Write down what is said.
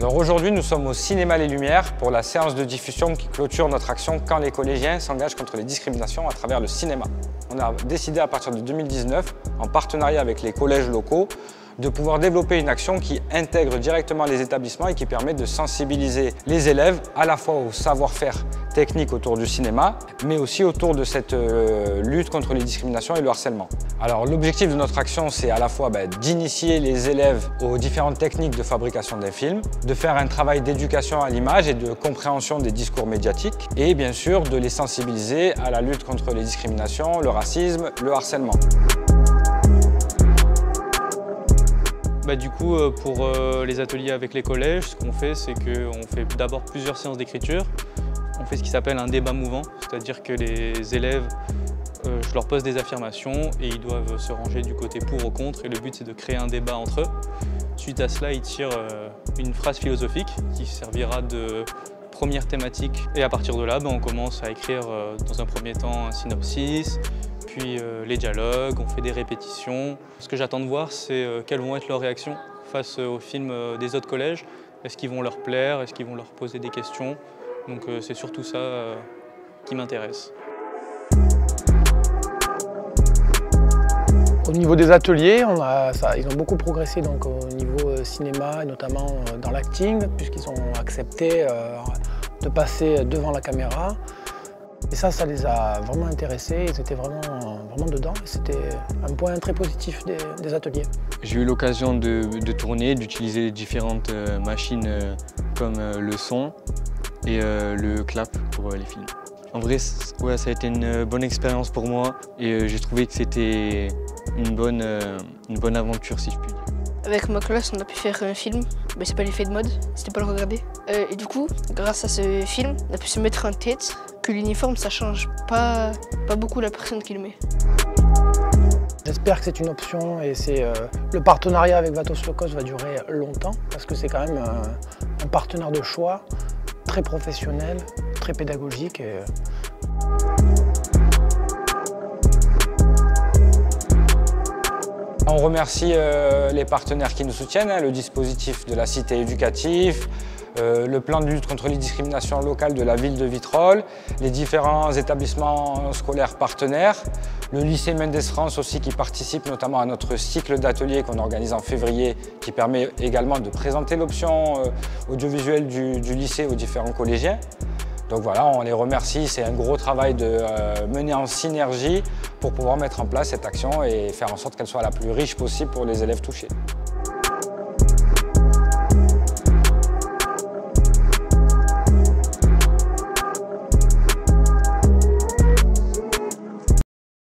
Alors aujourd'hui, nous sommes au Cinéma Les Lumières pour la séance de diffusion qui clôture notre action quand les collégiens s'engagent contre les discriminations à travers le cinéma. On a décidé à partir de 2019, en partenariat avec les collèges locaux, de pouvoir développer une action qui intègre directement les établissements et qui permet de sensibiliser les élèves à la fois au savoir-faire technique autour du cinéma, mais aussi autour de cette lutte contre les discriminations et le harcèlement. Alors l'objectif de notre action, c'est à la fois d'initier les élèves aux différentes techniques de fabrication d'un film, de faire un travail d'éducation à l'image et de compréhension des discours médiatiques, et bien sûr de les sensibiliser à la lutte contre les discriminations, le racisme, le harcèlement. Du coup, pour les ateliers avec les collèges, ce qu'on fait, c'est qu'on fait d'abord plusieurs séances d'écriture. On fait ce qui s'appelle un débat mouvant, c'est-à-dire que les élèves, je leur pose des affirmations et ils doivent se ranger du côté pour ou contre. Et le but, c'est de créer un débat entre eux. Suite à cela, ils tirent une phrase philosophique qui servira de première thématique. Et à partir de là, on commence à écrire dans un premier temps un synopsis, puis les dialogues, on fait des répétitions. Ce que j'attends de voir, c'est quelles vont être leurs réactions face aux films des autres collèges. Est-ce qu'ils vont leur plaire? Est-ce qu'ils vont leur poser des questions? Donc c'est surtout ça qui m'intéresse. Au niveau des ateliers, ils ont beaucoup progressé donc, au niveau cinéma, et notamment dans l'acting, puisqu'ils ont accepté de passer devant la caméra. Et ça les a vraiment intéressés, ils étaient vraiment dedans. C'était un point très positif des ateliers. J'ai eu l'occasion de tourner, d'utiliser différentes machines comme le son et le clap pour les films. En vrai, ouais, ça a été une bonne expérience pour moi et j'ai trouvé que c'était une bonne aventure, si je puis dire. Avec ma classe, on a pu faire un film, mais c'est pas l'effet de mode, c'était pas le regarder. Et du coup, grâce à ce film, on a pu se mettre en tête que l'uniforme, ça change pas beaucoup la personne qui le met. J'espère que c'est une option et le partenariat avec Vatos Locos va durer longtemps parce que c'est quand même un partenaire de choix, très professionnel, très pédagogique. On remercie les partenaires qui nous soutiennent, le dispositif de la cité éducative, le plan de lutte contre les discriminations locales de la ville de Vitrolles, les différents établissements scolaires partenaires, le lycée Mendes France aussi qui participe notamment à notre cycle d'ateliers qu'on organise en février qui permet également de présenter l'option audiovisuelle du lycée aux différents collégiens. Donc voilà, on les remercie, c'est un gros travail de mener en synergie pour pouvoir mettre en place cette action et faire en sorte qu'elle soit la plus riche possible pour les élèves touchés.